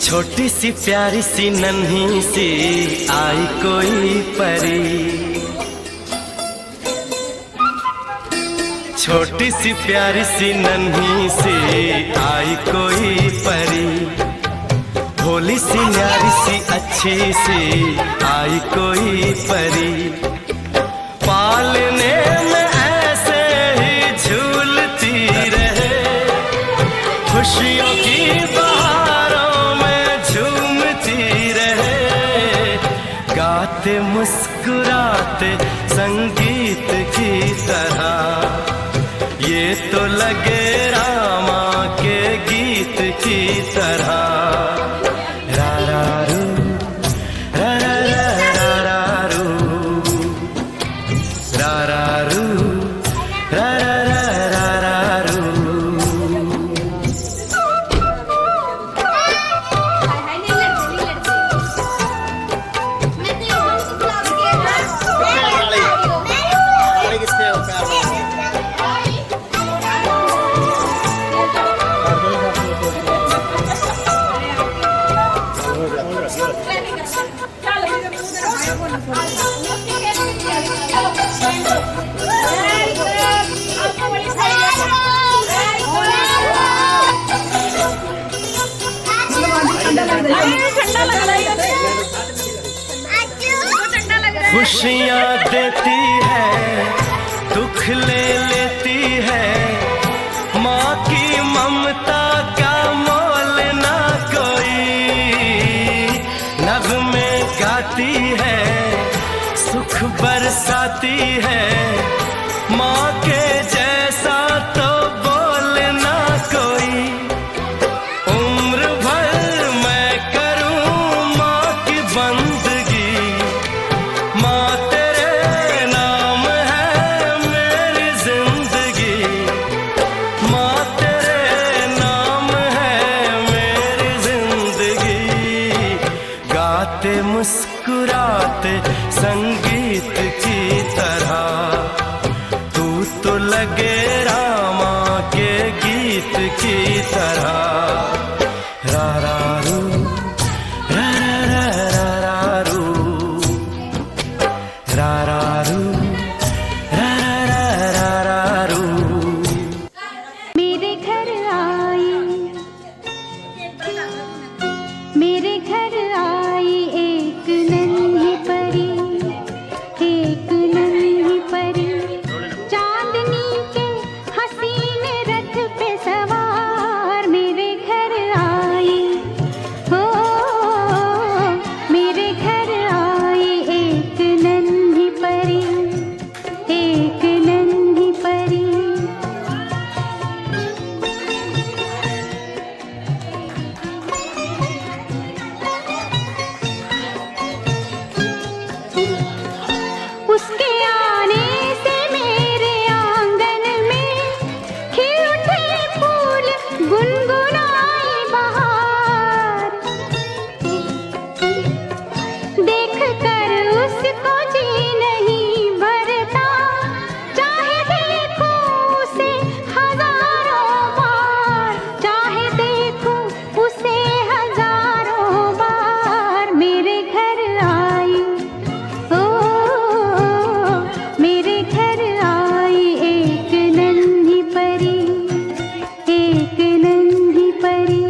छोटी सी प्यारी सी नन्ही सी आई कोई परी, छोटी सी प्यारी सी नन्ही सी आई कोई परी, भोली सी न्यारी सी अच्छी सी आई कोई परी, पालने में ऐसे ही झूलती रहे, खुशियों की बहारों में झूमती रहे, गाते मुस्कुराते संगीत की तरह, ये तो लगे रामा के गीत की तरह। रा रा रू, रा रा रा रा रू, रा रा रू, रा रा रा रा रू। खुशियाँ देती है, दुख ले लेती है, माँ की ममता का मोल ना कोई, नग़्मे गाती है, सुख बरसाती है, माँ के जैसा तो बोल ना कोई, उम्र भर मैं करूँ माँ की बंदगी, माँ तेरे नाम है मेरी जिंदगी, माँ तेरे नाम है मेरी जिंदगी, गाते मुस्कुराते संगीत की तरह, तू तो लगे रामा के गीत की तरह। रा रा रू, रा रा रा रा रू, रा रा रू, रा रा रा रा रू। मेरे घर आई, मेरे घर आई एक नन्ही परी, एक नन्ही परी, चांदनी के हसीन रथ पे सवार मेरे घर आई, हो मेरे घर आई एक नन्ही परी, एक नन्ही परी। उसके आने से मेरे आंगन में खिल उठे फूल, गुनगुनाई बहार, देख कर उसको जी नहीं भरता, चाहे देखो उसे हजारों बार, चाहे देखो उसे हजारों बार, मेरे घर आई, ओ मेरे घर आई एक नन्ही परी, एक नन्ही परी।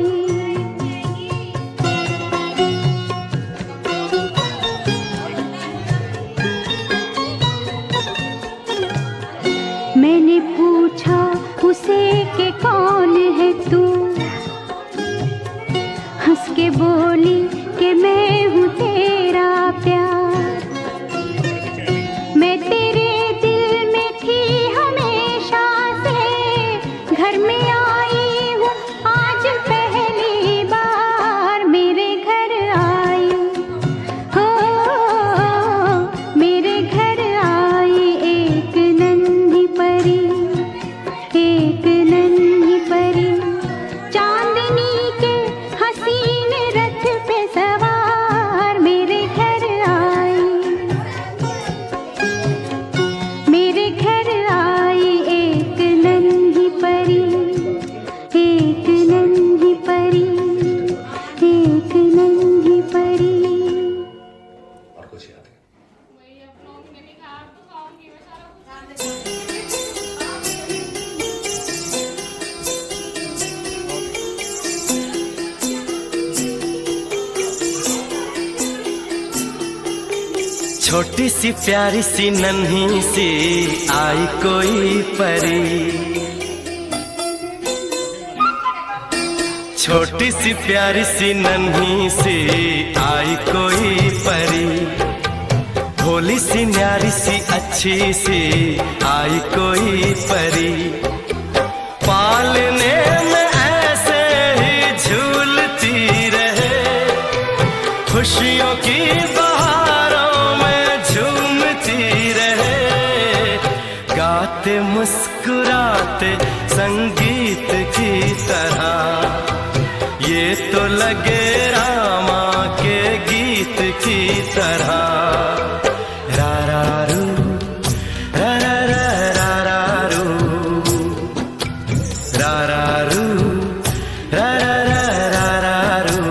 मैंने पूछा उसे कि कौन है तू, हंस के बोली कि मैं हूँ तेरा प्यार, मैं तेरे दिल में थी हमेशा से, घर में आई हूँ आज पहली बार, मेरे घर आई, हो मेरे घर आई एक नन्ही परी, एक नन्ही छोटी सी प्यारी सी नन्ही सी आई कोई परी, छोटी सी प्यारी सी नन्ही सी आई कोई परी, भोली सी न्यारी सी अच्छी सी आई कोई परी, पालने में ऐसे ही झूलती रहे, खुशियों की बहारों में झूमती रहे, गाते मुस्कुराते संगीत की तरह, ये तो लगे रामा के गीत की तरह। रा रा रू, रा रा रा रा रू, रा रा रू, रा रा रा रा रू।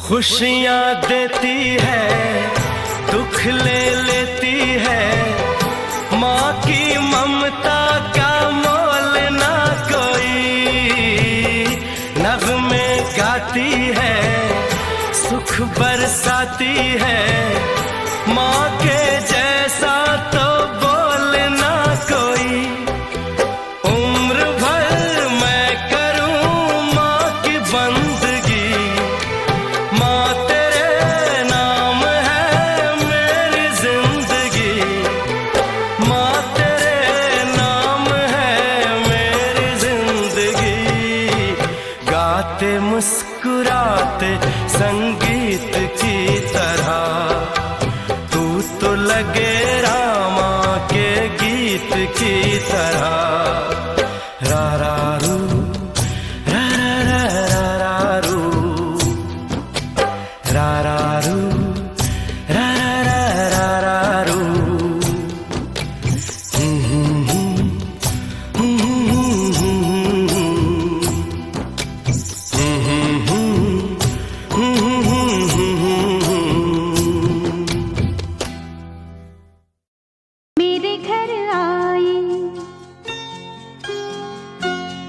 खुशियाँ देती है, दुख ले लेती है, माँ की ममता का मोल ना कोई, नग़्मे गाती है, सुख बरसाती है, माँ के जैसा तो बोल ना कोई, उम्र भर मैं करूँ माँ की बंदगी, माँ तेरे नाम है मेरी जिंदगी, माँ तेरे नाम है मेरी जिंदगी, गाते मुस्कुराते संगीत की तरह, तू तो लगे रामा के गीत की तरह। रा रा रू, रा रा रा रा रू, रा रा रू, रा रा रा रा रू। मेरे घर आई,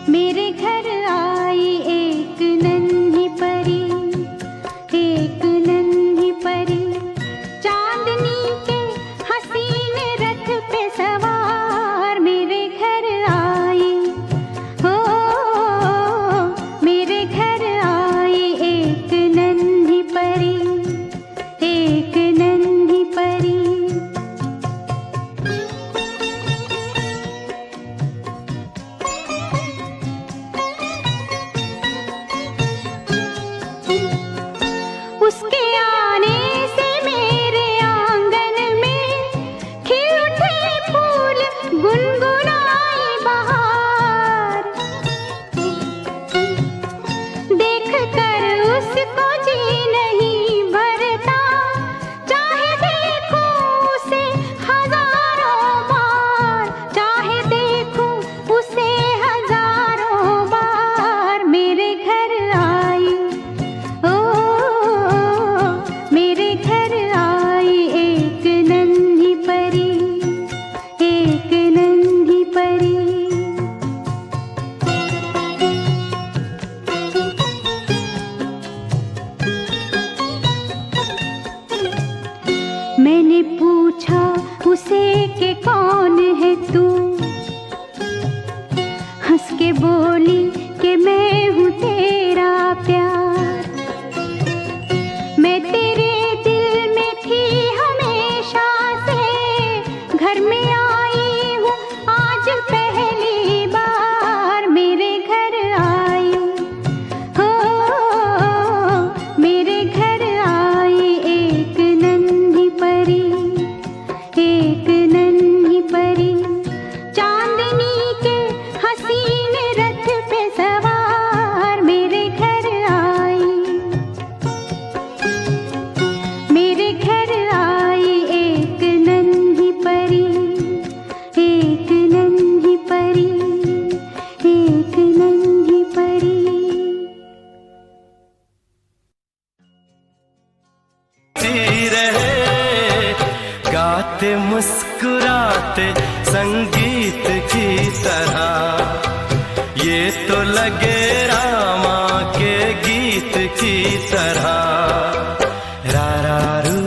मेरे घर आई एक नन्ही परी, एक नन्ही परी, चांदनी के हसीन रथ पे सवार, मेरे घर आई, हो मेरे घर आई एक नन्ही परी, एक नन्ही परी। उसके आने से मेरे आंगन में खिल उठे फूल, गुनगुनाई बहार, देख कर उसको जी नहीं भरता, चाहे देखूं उसे हजारों बार, चाहे देखूं उसे हजारों बार, मेरे घर आई, ओ मेरे घर आई एक नन्ही परी, एक नन्ही परी। मैंने पूछा उसे कि कौन है तू, हंस के बोली कि मैं हूँ तेरा प्यार, मैं तेरे दिल में थी हमेशा से, घर में आई हूँ आज पहली बार, मेरे घर आई, हो मेरे घर आई एक नन्ही परी, एक नन्ही परी, चांदनी के हसीन रथ पे ये तो लगे रामा के गीत की तरह। रा रा रू,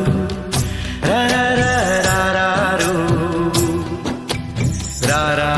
रा रा रा रा रा रू, रा रा